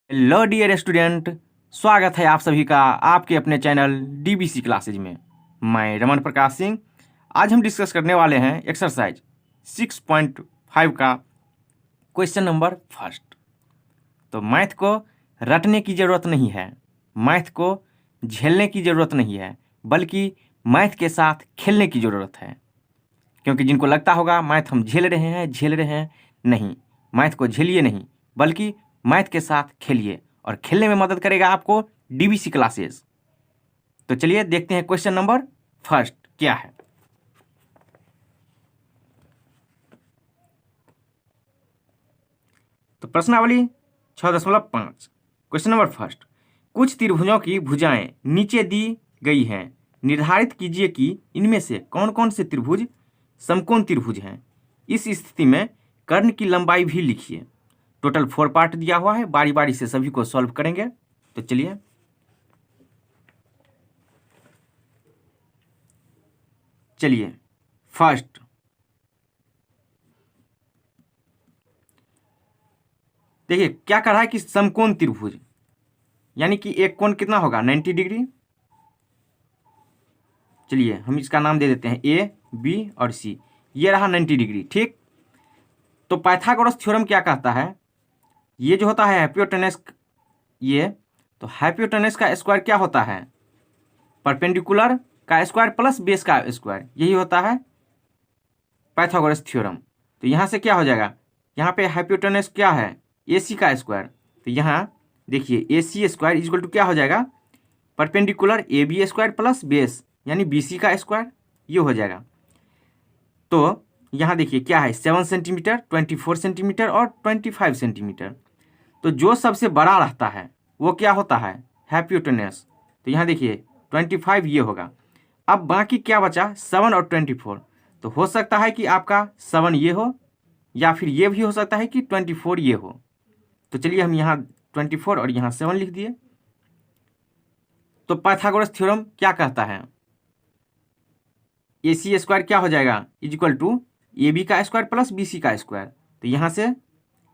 Hello dear student, स्वागत है आप सभी का आपके अपने चैनल डीबीसी क्लासेज में। मैं रमन प्रकाश सिंह। आज हम डिस्कस करने वाले हैं एक्सरसाइज 6.5 का क्वेश्चन नंबर फर्स्ट। तो मैथ को रटने की ज़रूरत नहीं है, मैथ को झेलने की ज़रूरत नहीं है, बल्कि मैथ के साथ खेलने की ज़रूरत है। क्योंकि जिनको लगता होगा मैथ हम झेल रहे हैं, नहीं, मैथ को झेलिए नहीं, बल्कि मैथ के साथ खेलिए और खेलने में मदद करेगा आपको डीबीसी क्लासेस। तो चलिए देखते हैं क्वेश्चन नंबर फर्स्ट क्या है। तो प्रश्नावली 6.5 क्वेश्चन नंबर फर्स्ट, कुछ त्रिभुजों की भुजाएं नीचे दी गई हैं, निर्धारित कीजिए कि इनमें से कौन कौन से त्रिभुज समकोण त्रिभुज हैं। इस स्थिति में कर्ण की लंबाई भी लिखिए। टोटल 4 पार्ट दिया हुआ है, बारी बारी से सभी को सॉल्व करेंगे। तो चलिए फर्स्ट देखिए क्या कर रहा है कि समकोण त्रिभुज, यानी कि एक कोण कितना होगा 90 डिग्री। चलिए हम इसका नाम दे देते हैं ए, बी और सी। ये रहा 90 डिग्री, ठीक। तो पाइथागोरस थ्योरम क्या कहता है, ये जो होता है हाइपोटेनस, ये तो हाइपोटेनस का स्क्वायर क्या होता है, परपेंडिकुलर का स्क्वायर प्लस बेस का स्क्वायर, यही होता है पाइथागोरस थ्योरम। तो यहाँ से क्या हो जाएगा, यहाँ पे हाइपोटेनस क्या है ए सी का स्क्वायर, तो यहाँ देखिए A C square equal to क्या हो जाएगा, perpendicular A B square plus base यानी बी सी का स्क्वायर, ये हो जाएगा। तो यहाँ देखिए क्या है 7 सेंटीमीटर, 24 सेंटीमीटर और 25 सेंटीमीटर। तो जो सबसे बड़ा रहता है वो क्या होता है हाइपोटेनस। तो यहाँ देखिए 25 ये होगा। अब बाकी क्या बचा 7 और 24। तो हो सकता है कि आपका 7 ये हो, या फिर ये भी हो सकता है कि 24 ये हो। तो चलिए हम यहाँ 24 और यहाँ 7 लिख दिए। तो पाइथागोरस थ्योरम क्या कहता है, ए सी स्क्वायर क्या हो जाएगा इक्वल टू ए बी का स्क्वायर प्लस बी सी का स्क्वायर। तो यहाँ से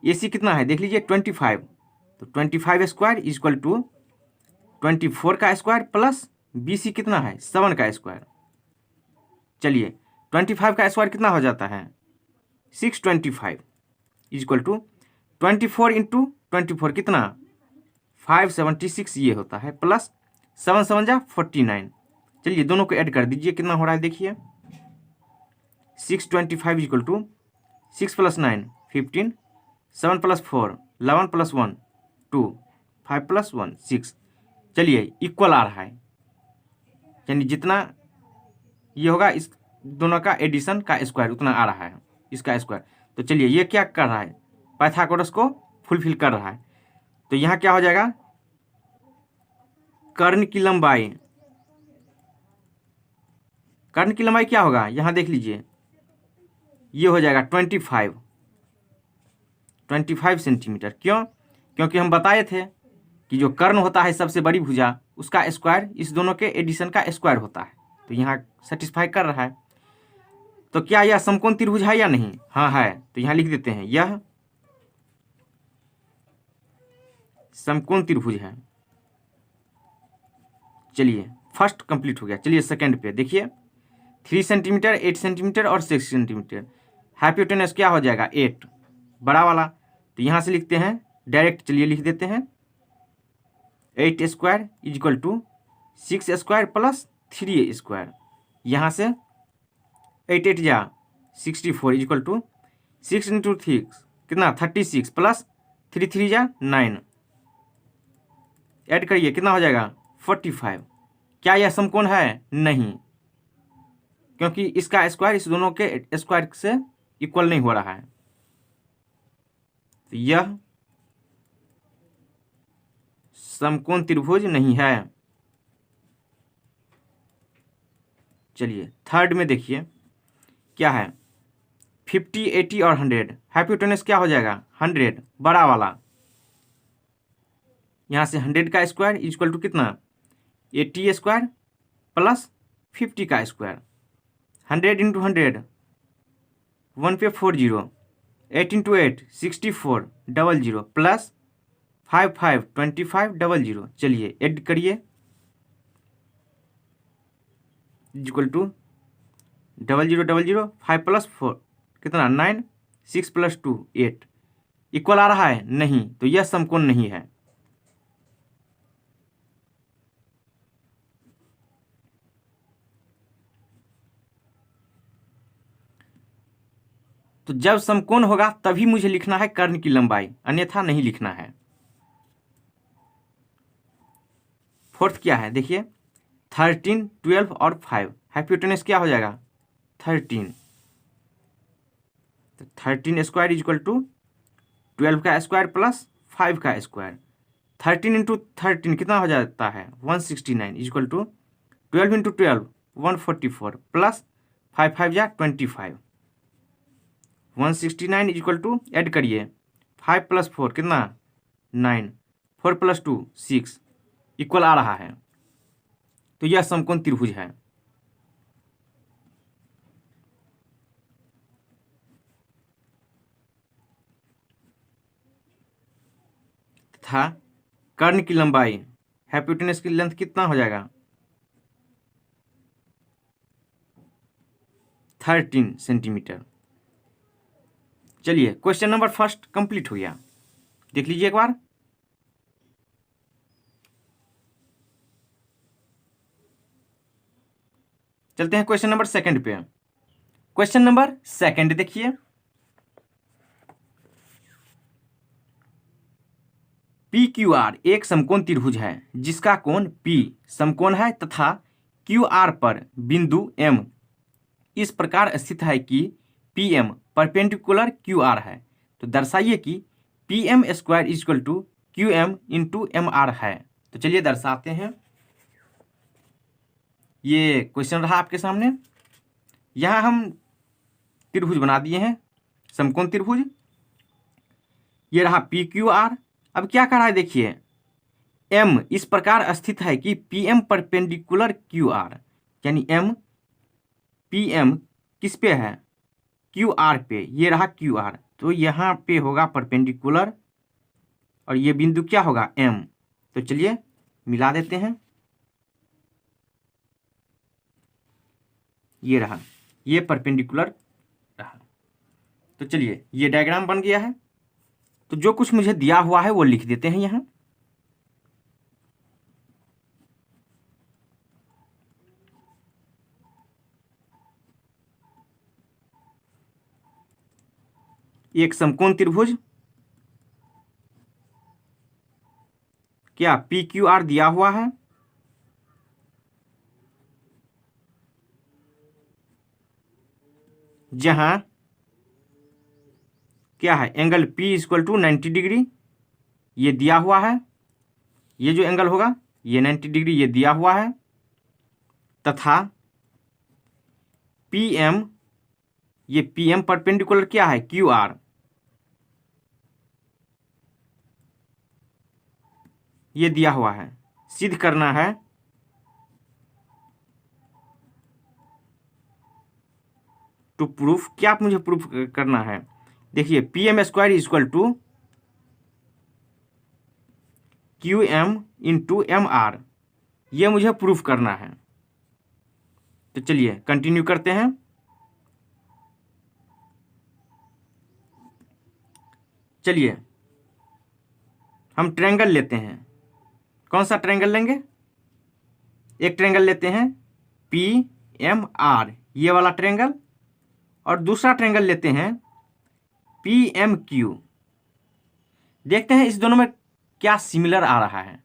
ए सी कितना है देख लीजिए 25, तो 25 स्क्वायर इक्वल टू 24 का स्क्वायर प्लस बी सी कितना है 7 का स्क्वायर। चलिए 25 का स्क्वायर कितना हो जाता है 625 इक्वल टू 24 इंटू 24 कितना 576 ये होता है, प्लस 7 7 जा 49। चलिए दोनों को ऐड कर दीजिए, कितना हो रहा है देखिए 625 equal to 6 plus 9 15, 7 plus 4 11 plus 1 2, 5 plus 1 6। चलिए इक्वल आ रहा है, यानी जितना ये होगा इस दोनों का एडिशन का स्क्वायर उतना आ रहा है इसका स्क्वायर। तो चलिए ये क्या कर रहा है, पाइथागोरस को फुलफिल कर रहा है। तो यहाँ क्या हो जाएगा, कर्ण की लंबाई, कर्ण की लंबाई क्या होगा यहाँ देख लीजिए, ये हो जाएगा 25 सेंटीमीटर। क्यों, क्योंकि हम बताए थे कि जो कर्ण होता है सबसे बड़ी भुजा, उसका स्क्वायर इस दोनों के एडिशन का स्क्वायर होता है। तो यहाँ सेटिस्फाई कर रहा है। तो क्या यह समकोण त्रिभुज है या नहीं, हाँ है। तो यहाँ लिख देते हैं यह समकोण त्रिभुज है। चलिए फर्स्ट कंप्लीट हो गया। चलिए सेकंड पे देखिए 3 सेंटीमीटर, 8 सेंटीमीटर और 6 सेंटीमीटर। हाइपोटेनस क्या हो जाएगा 8 बड़ा वाला। तो यहाँ से लिखते हैं डायरेक्ट, चलिए लिख देते हैं 8 square equal to 6 square plus 3 square. यहाँ से 8 8 जा 64 इक्वल टू 6 इंटू 6 कितना 36 प्लस 3 3 जा 9, ऐड करिए कितना हो जाएगा 45। क्या यह समकोण है, नहीं, क्योंकि इसका स्क्वायर इस दोनों के स्क्वायर से इक्वल नहीं हो रहा है। तो यह समकोण त्रिभुज नहीं है। चलिए थर्ड में देखिए क्या है 50 80 और 100। हाइपोटेनस क्या हो जाएगा 100 बड़ा वाला। यहाँ से 100 का स्क्वायर इक्वल टू कितना 80 स्क्वायर प्लस 50 का स्क्वायर। 100 इंटू 100 1 पे 40, 8 इंटू 8 64 00 प्लस 552500। चलिए ऐड करिए, इक्वल टू 0000 5 + 4 कितना 9, 6 + 2 8 इक्वल आ रहा है नहीं, तो यह समकोण नहीं है। तो जब समकोण होगा तभी मुझे लिखना है कर्ण की लंबाई, अन्यथा नहीं लिखना है। फोर्थ क्या है देखिए, 13, 12 और 5, हाइपोटेनस क्या हो जाएगा 13। तो 13 स्क्वायर इक्वल टू 12 का स्क्वायर प्लस 5 का स्क्वायर। 13 × 13 कितना हो जाता है 169 इक्वल टू 12 × 12 144 प्लस 5 5 जा 25। 169 इक्वल टू ऐड करिए 5 + 4 कितना 9, 4 + 2 6 इक्वल आ रहा है। तो यह समकोण त्रिभुज है। तथा कर्ण की लंबाई हाइपोटेनस की लेंथ कितना हो जाएगा 13 सेंटीमीटर। चलिए क्वेश्चन नंबर फर्स्ट कंप्लीट हो गया, देख लीजिए एक बार। चलते हैं क्वेश्चन नंबर सेकंड पे। क्वेश्चन नंबर सेकंड देखिए, पी क्यू आर एक समकोण त्रिभुज है जिसका कोण P समकोण है तथा क्यू आर पर बिंदु M इस प्रकार स्थित है कि PM परपेंडिकुलर क्यू आर है। तो दर्शाइए कि PM² = QM × MR है। तो चलिए दर्शाते हैं। ये क्वेश्चन रहा आपके सामने। यहाँ हम त्रिभुज बना दिए हैं, समकोण त्रिभुज। ये रहा PQR। अब क्या कर रहा है देखिए, M इस प्रकार स्थित है कि PM परपेंडिकुलर QR, यानी M PM किस पे है QR पे। ये रहा QR, तो यहाँ पे होगा परपेंडिकुलर और ये बिंदु क्या होगा M। तो चलिए मिला देते हैं। ये रहा, ये परपेंडिकुलर रहा। तो चलिए ये डायग्राम बन गया है। तो जो कुछ मुझे दिया हुआ है वो लिख देते हैं यहाँ। एक समकोण त्रिभुज, क्या PQR दिया हुआ है, जहां क्या है एंगल P = 90 डिग्री, ये दिया हुआ है। ये जो एंगल होगा ये 90 डिग्री ये दिया हुआ है, तथा PM, ये PM परपेंडिकुलर क्या है QR, ये दिया हुआ है। सिद्ध करना है टू प्रूफ, क्या मुझे प्रूफ करना है देखिए, PM² = QM × MR, ये मुझे प्रूफ करना है। तो चलिए कंटिन्यू करते हैं। चलिए हम ट्रायंगल लेते हैं। कौन सा ट्रायंगल लेंगे, एक ट्रायंगल लेते हैं PMR, ये वाला ट्रायंगल, और दूसरा ट्रायंगल लेते हैं PMQ। देखते हैं इस दोनों में क्या सिमिलर आ रहा है,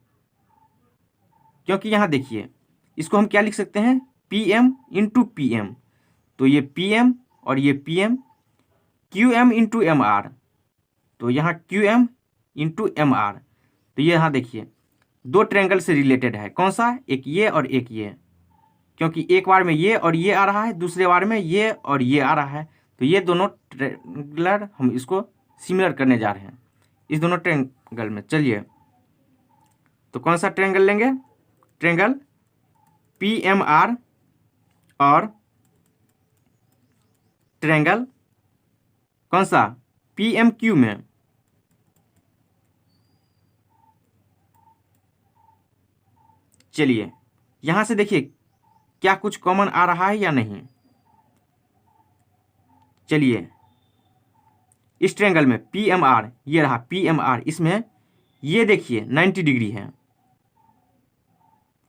क्योंकि यहाँ देखिए इसको हम क्या लिख सकते हैं PM × PM। तो ये PM और ये PM, QM × MR, तो यहाँ QM × MR। तो ये यहाँ देखिए दो ट्रायंगल से रिलेटेड है, कौन सा, एक ये और एक ये, क्योंकि एक बार में ये और ये आ रहा है, दूसरे बार में ये और ये आ रहा है। तो ये दोनों ट्रायंगल हम इसको सिमिलर करने जा रहे हैं इस दोनों ट्रायंगल में। चलिए तो कौन सा ट्रायंगल लेंगे, ट्रायंगल PMR और ट्रायंगल कौन सा PMQ में। चलिए यहाँ से देखिए क्या कुछ कॉमन आ रहा है या नहीं। चलिए इस ट्रायंगल में पी एम आर, ये रहा पी एम आर, इसमें ये देखिए 90 डिग्री है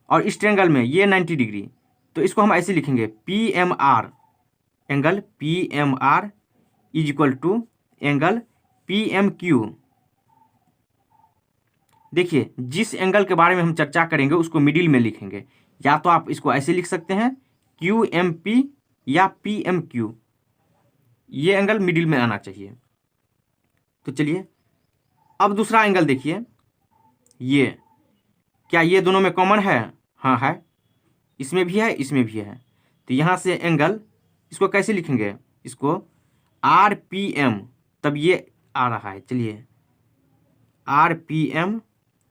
और इस ट्रायंगल में ये 90 डिग्री। तो इसको हम ऐसे लिखेंगे P M R, angle P M R is equal to angle P M Q. देखिए जिस एंगल के बारे में हम चर्चा करेंगे उसको मिडिल में लिखेंगे, या तो आप इसको ऐसे लिख सकते हैं क्यू एम पी या पी एम क्यू, ये एंगल मिडिल में आना चाहिए। तो चलिए अब दूसरा एंगल देखिए, ये क्या ये दोनों में कॉमन है? हाँ है, इसमें भी है इसमें भी है। तो यहाँ से एंगल इसको कैसे लिखेंगे, इसको आर पी एम, तब ये आ रहा है। चलिए R P M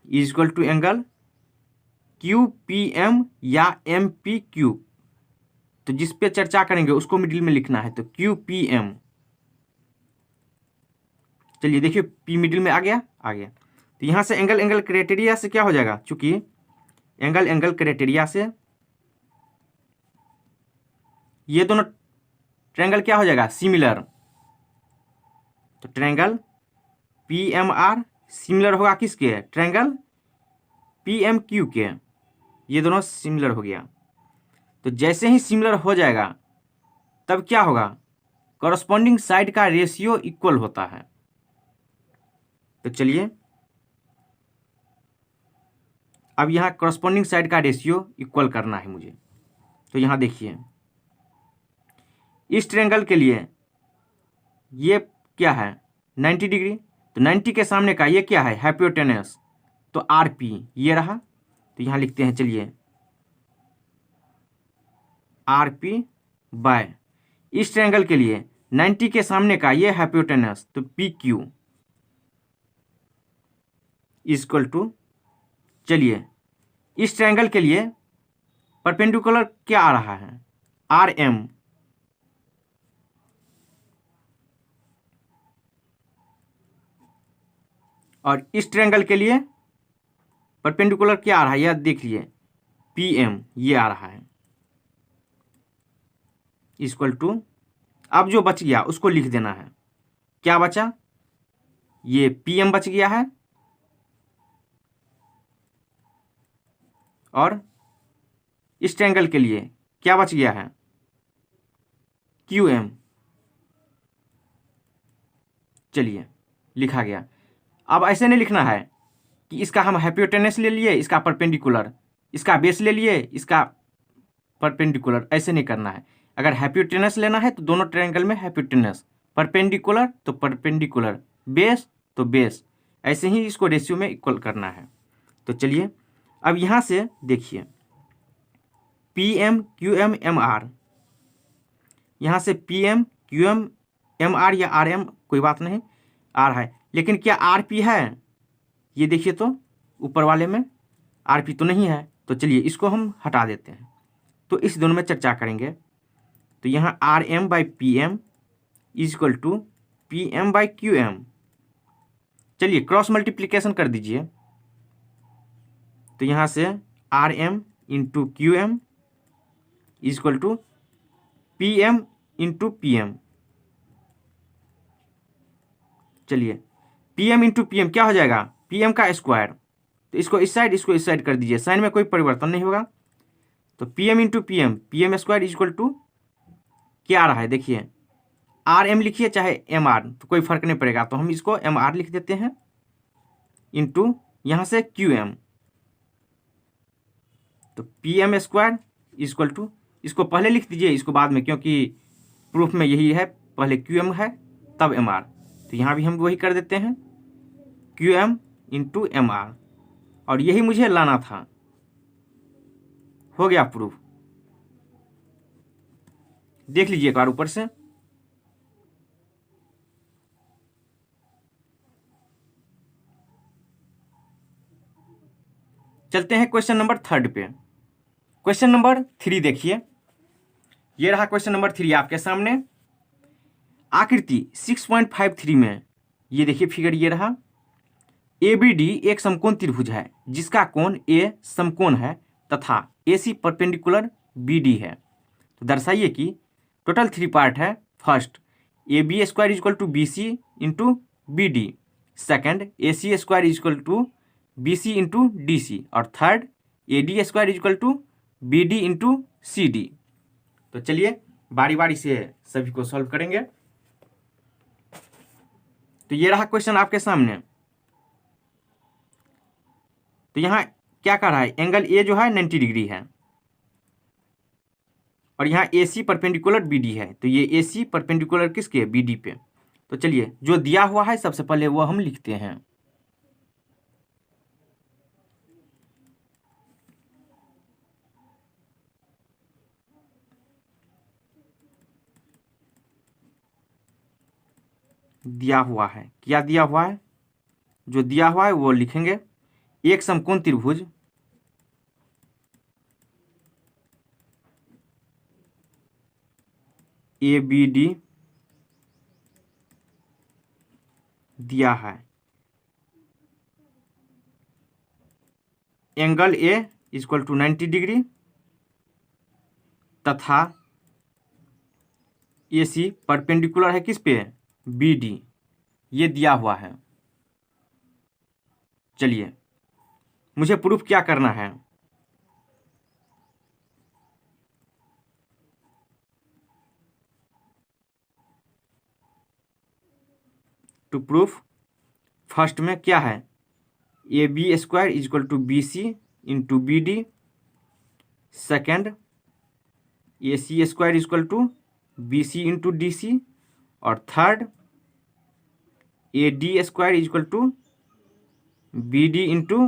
is equal to angle Q P M या एम पी क्यू। तो जिस पे चर्चा करेंगे उसको मिडिल में लिखना है, तो क्यू पी एम। चलिए देखिए पी मिडिल में आ गया, आ गया। तो यहाँ से एंगल एंगल क्राइटेरिया से क्या हो जाएगा, चूंकि एंगल एंगल क्राइटेरिया से ये दोनों ट्रायंगल क्या हो जाएगा, सिमिलर। तो triangle P M R similar होगा किसके, ट्रायंगल पी एम क्यू के, ये दोनों सिमिलर हो गया। तो जैसे ही सिमिलर हो जाएगा तब क्या होगा, कॉरस्पॉन्डिंग साइड का रेशियो इक्वल होता है। तो चलिए अब यहाँ कॉरस्पॉन्डिंग साइड का रेशियो इक्वल करना है मुझे। तो यहाँ देखिए इस ट्रायंगल के लिए ये क्या है 90 डिग्री, तो 90 के सामने का ये क्या है, हाइपोटेनस, तो आर पी ये रहा। तो यहाँ लिखते हैं, चलिए आर पी बाय इस ट्रायंगल के लिए 90 के सामने का ये हाइपोटेनस, तो पी क्यू इक्वल टू, चलिए इस ट्रायंगल के लिए परपेंडिकुलर क्या आ रहा है, आर एम, और इस ट्रायंगल के लिए परपेंडिकुलर क्या आ रहा है, यह देख लिए पी एम, ये आ रहा है इक्वल टू। अब जो बच गया उसको लिख देना है, क्या बचा, ये पी एम बच गया है और इस ट्रायंगल के लिए क्या बच गया है, क्यू एम। चलिए लिखा गया। अब ऐसे नहीं लिखना है कि इसका हम हाइपोटेनस ले लिए, इसका परपेंडिकुलर, इसका बेस ले लिए, इसका परपेंडिकुलर, ऐसे नहीं करना है। अगर हाइपोटेनस लेना है तो दोनों ट्रायंगल में हाइपोटेनस, परपेंडिकुलर तो परपेंडिकुलर, बेस तो बेस, ऐसे ही इसको रेशियो में इक्वल करना है। तो चलिए अब यहाँ से देखिए P M Q M M R, यहाँ से P M Q M M R या आर एम कोई बात नहीं आ रहा है, लेकिन क्या आर पी है, ये देखिए तो ऊपर वाले में आर पी तो नहीं है। तो चलिए इसको हम हटा देते हैं, तो इस दोनों में चर्चा करेंगे। तो यहाँ R M by P M is equal to P M by Q M. चलिए क्रॉस मल्टीप्लीकेशन कर दीजिए, तो यहाँ से R M into Q M is equal to P M into P M. चलिए P M into P M क्या हो जाएगा, पी एम का स्क्वायर, तो इसको इस साइड कर दीजिए, साइन में कोई परिवर्तन नहीं होगा। तो P M into P M square is equal to क्या आ रहा है, देखिए आर एम लिखिए चाहे एम आर, तो कोई फर्क नहीं पड़ेगा, तो हम इसको एम आर लिख देते हैं इंटू यहाँ से क्यू एम। तो P M square is equal to, इसको पहले लिख दीजिए इसको बाद में, क्योंकि प्रूफ में यही है, पहले क्यू एम है तब एम आर। तो यहाँ भी हम वही कर देते हैं Q M into M R, और यही मुझे लाना था। हो गया प्रूफ, देख लीजिए एक बार ऊपर से। चलते हैं क्वेश्चन नंबर 3 पे। क्वेश्चन नंबर 3 देखिए, ये रहा क्वेश्चन नंबर 3 आपके सामने। आकृति 6.53 में ये देखिए फिगर ये रहा, ABD एक समकोण त्रिभुज है जिसका कोण A समकोण है तथा AC परपेंडिकुलर BD है। तो दर्शाइए कि टोटल 3 पार्ट है। First AB square is equal to BC into BD, second AC square is equal to BC into DC, और third AD square is equal to BD into CD। तो चलिए बारी बारी से सभी को सॉल्व करेंगे। तो ये रहा क्वेश्चन आपके सामने। तो यहाँ क्या कर रहा है, एंगल ए जो है 90 डिग्री है और यहाँ AC परपेंडिकुलर BD है। तो ये AC परपेंडिकुलर किसके, BD पे। तो चलिए जो दिया हुआ है सबसे पहले वो हम लिखते हैं। दिया हुआ है, क्या दिया हुआ है, जो दिया हुआ है वो लिखेंगे। एक समकोण त्रिभुज ABD दिया है, angle A equal to 90 degree तथा AC परपेंडिकुलर है किस पे, BD, ये दिया हुआ है। चलिए मुझे प्रूफ क्या करना है। टू प्रूफ फर्स्ट में क्या है, AB square is equal to BC into BD, second AC square is equal to BC into DC, और third AD square is equal to BD into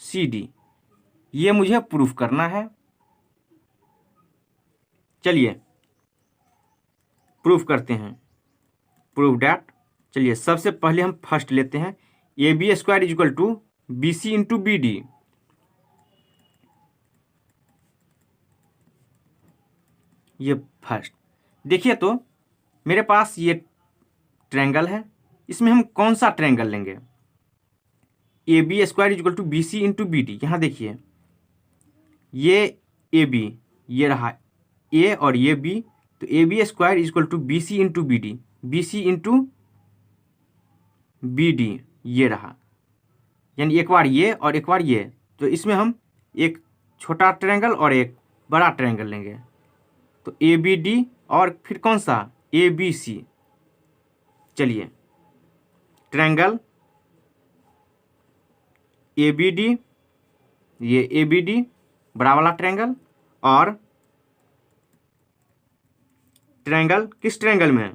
CD। ये मुझे प्रूफ करना है। चलिए प्रूफ करते हैं। प्रूफ डैट, चलिए सबसे पहले हम फर्स्ट लेते हैं, AB square is equal to BC into BD। ये फर्स्ट देखिए, तो मेरे पास ये ट्रायंगल है, इसमें हम कौन सा ट्रायंगल लेंगे, AB square is equal to BC into BD। यहाँ देखिए ये AB, ये रहा A और ये B, तो AB square is equal to BC into BD, BC into BD ये रहा, यानी एक बार ये और एक बार ये। तो इसमें हम एक छोटा ट्रायंगल और एक बड़ा ट्रायंगल लेंगे। तो ABD और फिर कौन सा, ABC। चलिए ट्रायंगल ABD, ये ABD बड़ा वाला ट्रायंगल, और ट्रायंगल किस ट्रायंगल में,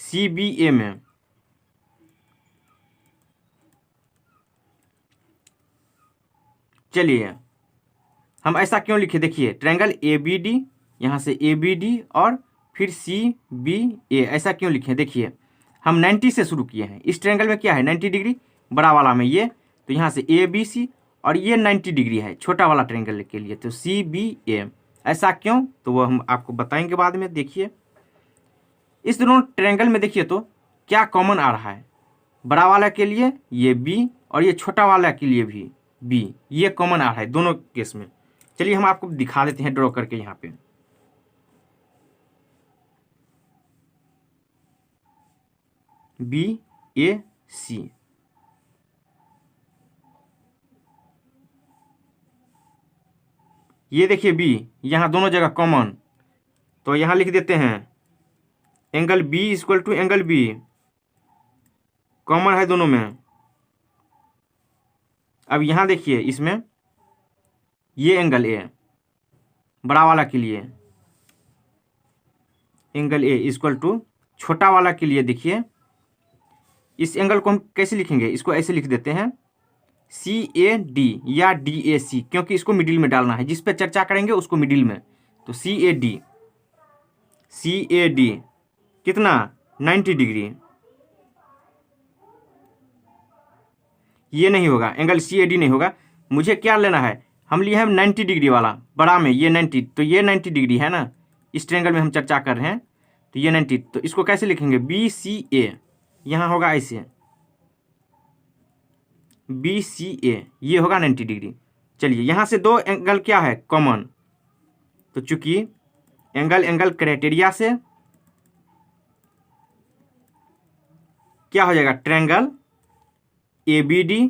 CBA में। चलिए हम ऐसा क्यों लिखे, देखिए ट्रायंगल ABD, यहाँ से ABD और फिर CBA, ऐसा क्यों लिखे, देखिए हम 90 से शुरू किए हैं। इस ट्रायंगल में क्या है, 90 डिग्री बड़ा वाला में ये, तो यहाँ से ABC, और ये 90 डिग्री है छोटा वाला ट्रायंगल के लिए, तो CBA। ऐसा क्यों, तो वो हम आपको बताएंगे बाद में। देखिए इस दोनों ट्रायंगल में देखिए तो क्या कॉमन आ रहा है, बड़ा वाला के लिए ये B और ये छोटा वाला के लिए भी B, ये कॉमन आ रहा है दोनों केस में। चलिए हम आपको दिखा देते हैं ड्रॉ करके। यहाँ पे BAC, ये देखिए B, यहाँ दोनों जगह कॉमन, तो यहाँ लिख देते हैं angle B equal to angle B, common है दोनों में। अब यहाँ देखिए इसमें ये एंगल A बड़ा वाला के लिए, एंगल A इक्वल टू छोटा वाला के लिए, देखिए इस एंगल को हम कैसे लिखेंगे, इसको ऐसे लिख देते हैं CAD या DAC, क्योंकि इसको मिडिल में डालना है, जिस पे चर्चा करेंगे उसको मिडिल में। तो CAD कितना, 90 डिग्री। ये नहीं होगा, एंगल CAD नहीं होगा, मुझे क्या लेना है, हम लिए हैं 90 डिग्री वाला बड़ा में, ये 90, तो ये 90 डिग्री है ना, इस ट्रायंगल में हम चर्चा कर रहे हैं, तो ये 90, तो इसको कैसे लिखेंगे, BCA, यहाँ होगा ऐसे BCA, ये होगा 90 डिग्री। चलिए यहाँ से दो एंगल क्या है कॉमन, तो चूंकि एंगल क्राइटेरिया से क्या हो जाएगा, ट्रायंगल ABD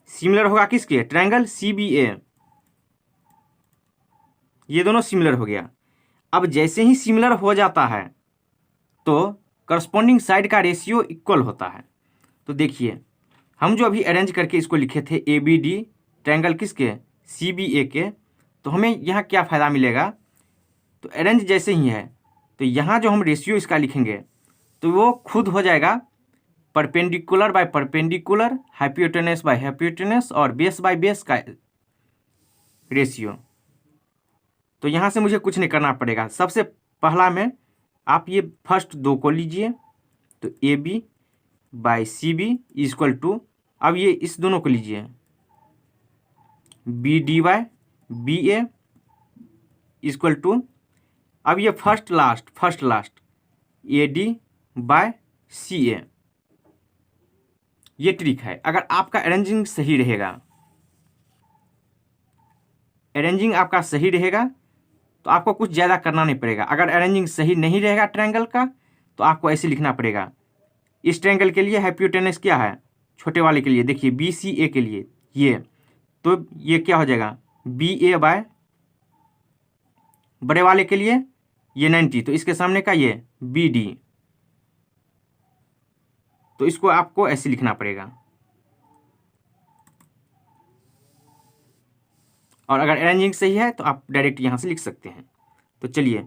सिमिलर होगा किसके, ट्रायंगल CBA। ये दोनों सिमिलर हो गया। अब जैसे ही सिमिलर हो जाता है तो करस्पॉन्डिंग साइड का रेशियो इक्वल होता है। तो देखिए हम जो अभी अरेंज करके इसको लिखे थे ABD ट्रायंगल किसके, CBA के, तो हमें यहाँ क्या फ़ायदा मिलेगा, तो अरेंज जैसे ही है तो यहाँ जो हम रेशियो इसका लिखेंगे तो वो खुद हो जाएगा perpendicular by perpendicular, hypotenuse by hypotenuse और बेस बाय बेस का रेशियो। तो यहाँ से मुझे कुछ नहीं करना पड़ेगा। सबसे पहला में आप ये फर्स्ट दो को लीजिए, तो AB by CB equal to, अब ये इस दोनों को लीजिए BD by BA equal to, अब ये first last AD by CA। ये ट्रिक है। अगर आपका अरेंजिंग सही रहेगा, अरेंजिंग आपका सही रहेगा तो आपको कुछ ज़्यादा करना नहीं पड़ेगा। अगर अरेंजिंग सही नहीं रहेगा ट्रायंगल का तो आपको ऐसे लिखना पड़ेगा। इस ट्रायंगल के लिए हाइपोटेनस क्या है, छोटे वाले के लिए देखिए BCA के लिए ये, तो ये क्या हो जाएगा BA बाय, बड़े वाले के लिए ये 90, तो इसके सामने का ये BD, तो इसको आपको ऐसे लिखना पड़ेगा। और अगर अरेंजिंग सही है तो आप डायरेक्ट यहाँ से लिख सकते हैं। तो चलिए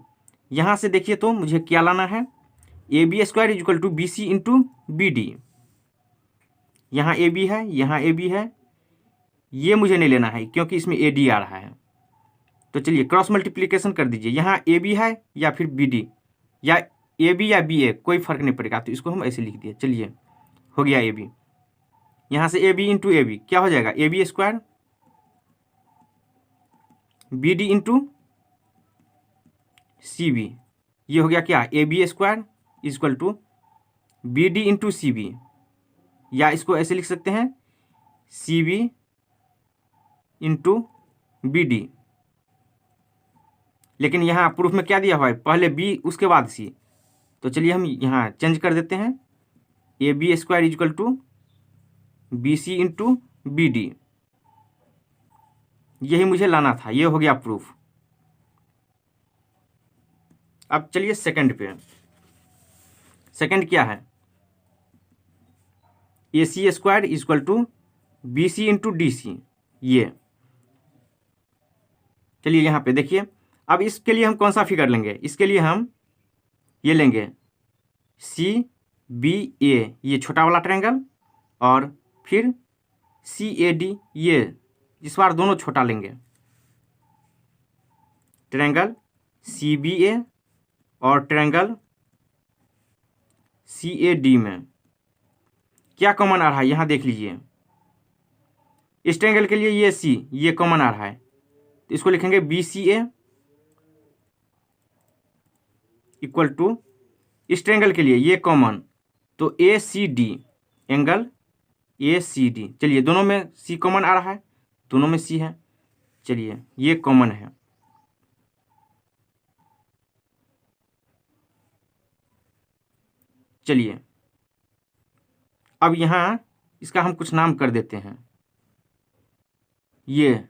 यहाँ से देखिए तो मुझे क्या लाना है, AB square equal to BC into BD। यहाँ AB है, यहाँ AB है, ये मुझे नहीं लेना है क्योंकि इसमें AD आ रहा है। तो चलिए क्रॉस मल्टीप्लिकेशन कर दीजिए, यहाँ AB है या फिर BD, या AB या BA कोई फर्क नहीं पड़ेगा, तो इसको हम ऐसे लिख दिए। चलिए हो गया AB, यहाँ से AB इंटू AB क्या हो जाएगा AB square BD into CB, ये हो गया क्या AB square equal to BD into CB, या इसको ऐसे लिख सकते हैं CB इंटू BD। लेकिन यहाँ प्रूफ में क्या दिया हुआ है, पहले B उसके बाद C, तो चलिए हम यहाँ चेंज कर देते हैं AB square equal to BC into BD। यही मुझे लाना था, ये हो गया प्रूफ। अब चलिए सेकंड पे, सेकंड क्या है AC square equal to BC into DC। ये चलिए यहाँ पे देखिए, अब इसके लिए हम कौन सा फिगर लेंगे, इसके लिए हम ये लेंगे CBA, ये छोटा वाला ट्रायंगल, और फिर CAD, ये इस बार दोनों छोटा लेंगे। ट्रायंगल CBA और ट्रायंगल CAD में क्या कॉमन आ रहा है, यहाँ देख लीजिए। इस ट्रायंगल के लिए ये C, ये कॉमन आ रहा है, तो इसको लिखेंगे BCA इक्वल टू, इस ट्रायंगल के लिए ये कॉमन, तो ACD, एंगल ACD। चलिए दोनों में C कॉमन आ रहा है, दोनों में C है, चलिए ये कॉमन है। चलिए अब यहाँ इसका हम कुछ नाम कर देते हैं, ये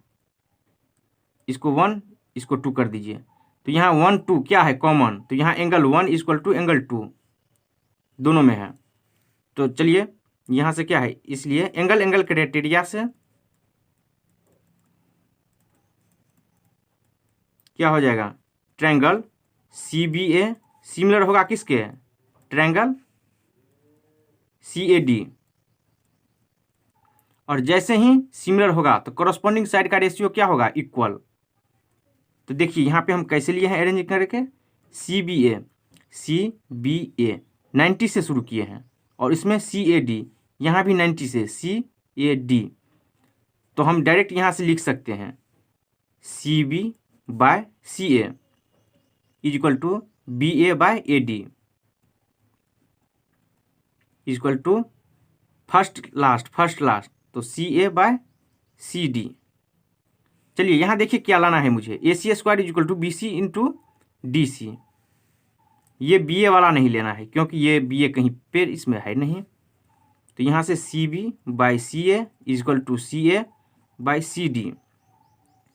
इसको 1 इसको 2 कर दीजिए, तो यहाँ 1 2 क्या है कॉमन, तो यहाँ एंगल 1 इक्वल टू एंगल 2 दोनों में है। तो चलिए यहाँ से क्या है, इसलिए एंगल क्राइटेरिया से क्या हो जाएगा, ट्रायंगल CBA सिमिलर होगा किसके, ट्रायंगल CAD, और जैसे ही सिमिलर होगा तो कॉरस्पॉन्डिंग साइड का रेशियो क्या होगा, इक्वल। तो देखिए यहाँ पे हम कैसे लिए हैं अरेंज करके, CBA 90 से शुरू किए हैं, और इसमें CAD यहाँ भी 90 से CAD, तो हम डायरेक्ट यहाँ से लिख सकते हैं CB by CA equal to BA by AD equal to first last, तो सी ए बाय सी डी। चलिए यहाँ देखिए क्या लाना है मुझे, A C square is equal to B C into D C. ये बी ए वाला नहीं लेना है क्योंकि ये बी ए कहीं पे इसमें है नहीं। तो यहाँ से C B by C A is equal to C A by C D.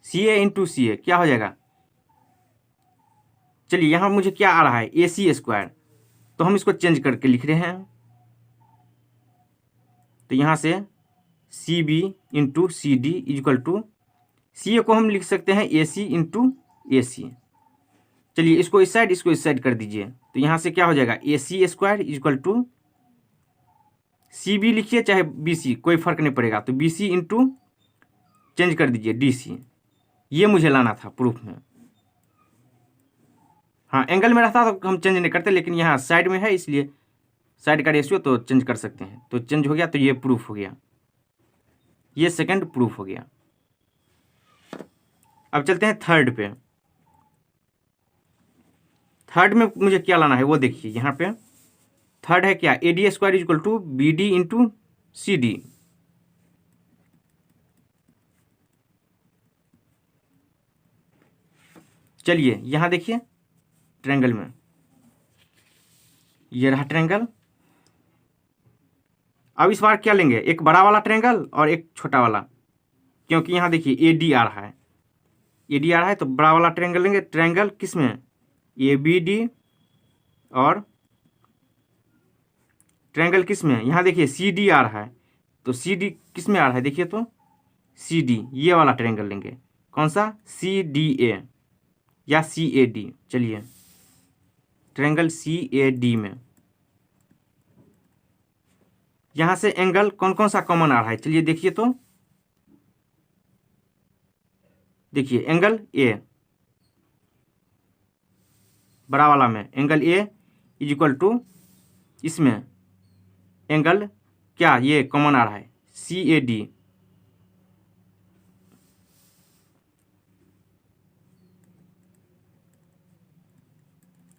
C A into C A क्या हो जाएगा, चलिए यहाँ मुझे क्या आ रहा है, ए सी स्क्वायर, तो हम इसको चेंज करके लिख रहे हैं। तो यहाँ से C B into C D is equal to, C A को हम लिख सकते हैं ए सी इंटू ए सी। चलिए इसको इस साइड कर दीजिए। तो यहाँ से क्या हो जाएगा, A C square is equal to C B लिखिए चाहे बी सी, कोई फर्क नहीं पड़ेगा। तो बी सी इंटू चेंज कर दीजिए डी सी। ये मुझे लाना था प्रूफ में। हाँ एंगल में रहता तो हम चेंज नहीं करते, लेकिन यहाँ साइड में है इसलिए साइड का रेशियो तो चेंज कर सकते हैं। तो चेंज हो गया, तो ये प्रूफ हो गया, ये सेकंड प्रूफ हो गया। अब चलते हैं थर्ड पे। थर्ड में मुझे क्या लाना है वो देखिए, यहाँ पे थर्ड है क्या, A D square is equal to B D into C D. चलिए यहाँ देखिए ट्रायंगल में, ये रहा ट्रायंगल। अब इस बार क्या लेंगे, एक बड़ा वाला ट्रायंगल और एक छोटा वाला, क्योंकि यहाँ देखिए ए डी आ रहा है, ए डी आ रहा है तो बड़ा वाला ट्रायंगल लेंगे। ट्रायंगल किस में, ए बी डी, और ट्रायंगल किस में, यहाँ देखिए सी डी आ रहा है, तो सी डी किस में आ रहा है देखिए, तो सी डी, ये वाला ट्रायंगल लेंगे। कौन सा, सी डी ए या सी ए डी। चलिए ट्रायंगल सी ए डी में यहाँ से एंगल कौन कौन सा कॉमन आ रहा है, चलिए देखिए। तो देखिए एंगल ए, बड़ा वाला में angle A is equal to, इसमें एंगल क्या ये कॉमन आ रहा है, सी ए डी।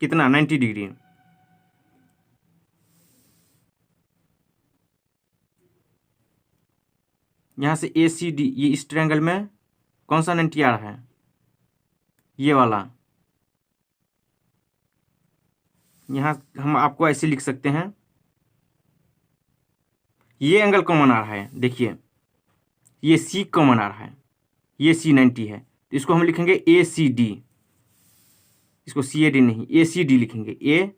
कितना, 90 डिग्री। यहाँ से ए सी डी, ये इस ट्रायंगल में कौन सा 90 आ रहा है, ये वाला। यहाँ हम आपको ऐसे लिख सकते हैं, ये एंगल कॉमन आ रहा है, देखिए ये सी कॉमन आ रहा है, ये सी 90 है, तो इसको हम लिखेंगे ए सी डी। इसको सी ए डी नहीं, ए सी डी लिखेंगे, ए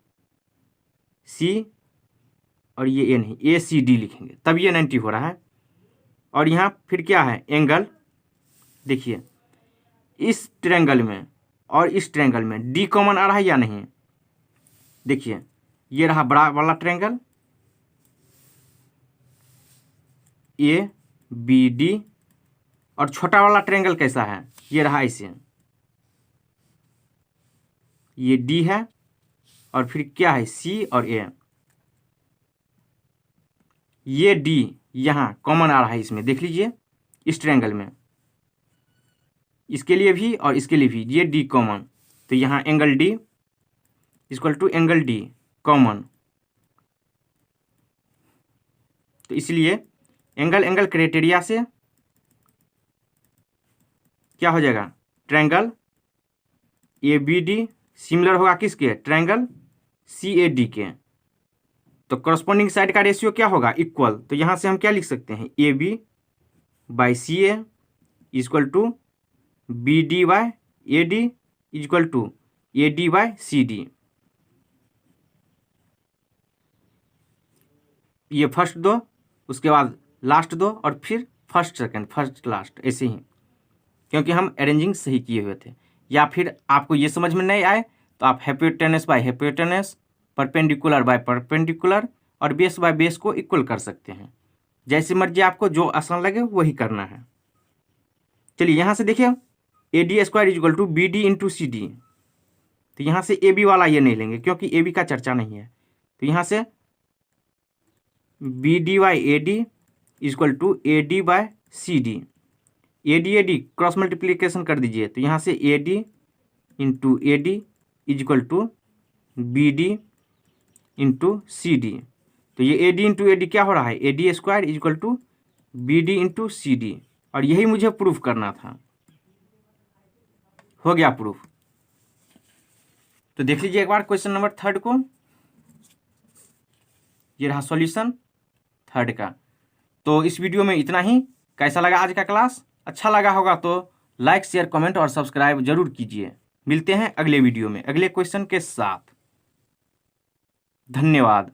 सी और ये ए नहीं, ए सी डी लिखेंगे, तब ये 90 हो रहा है। और यहाँ फिर क्या है, एंगल देखिए इस ट्रायंगल में और इस ट्रायंगल में डी कॉमन आ रहा है या नहीं, देखिए ये रहा बड़ा वाला ट्रायंगल ए बी डी, और छोटा वाला ट्रायंगल कैसा है, ये रहा ऐसे, ये डी है और फिर क्या है सी और ए। ये डी यहाँ कॉमन आ रहा है इसमें, देख लीजिए इस ट्रायंगल में, इसके लिए भी और इसके लिए भी ये डी कॉमन। तो यहाँ angle D equal to angle D common, तो इसलिए एंगल क्राइटेरिया से क्या हो जाएगा, triangle A B D similar होगा किसके, ट्रायंगल सी ए डी के। तो करस्पॉन्डिंग साइड का रेशियो क्या होगा, इक्वल। तो यहाँ से हम क्या लिख सकते हैं, A B by C A equal to B D by A D equal to A D by C D. ये फर्स्ट दो, उसके बाद लास्ट दो, और फिर फर्स्ट सेकंड, फर्स्ट लास्ट, ऐसे ही, क्योंकि हम अरेंजिंग सही किए हुए थे। या फिर आपको ये समझ में नहीं आए तो आप hypotenuse by hypotenuse, perpendicular by perpendicular और बेस बाय बेस को इक्वल कर सकते हैं। जैसे मर्जी आपको जो आसान लगे वही करना है। चलिए यहाँ से देखिए A D square is equal to B D into C D. तो यहाँ से ए बी वाला ये नहीं लेंगे क्योंकि ए बी का चर्चा नहीं है। तो यहाँ से B D by A D equal to A D by C D. A D cross multiplication कर दीजिए। तो यहाँ से A D into A D is equal to B D into C D. तो ये A D into A D क्या हो रहा है, A D square is equal to B D into C D, और यही मुझे प्रूफ करना था। हो गया प्रूफ। तो देख लीजिए एक बार क्वेश्चन नंबर 3 को, ये रहा सॉल्यूशन 3 का। तो इस वीडियो में इतना ही। कैसा लगा आज का क्लास? अच्छा लगा होगा तो लाइक, शेयर, कमेंट और सब्सक्राइब जरूर कीजिए। मिलते हैं अगले वीडियो में अगले क्वेश्चन के साथ। धन्यवाद।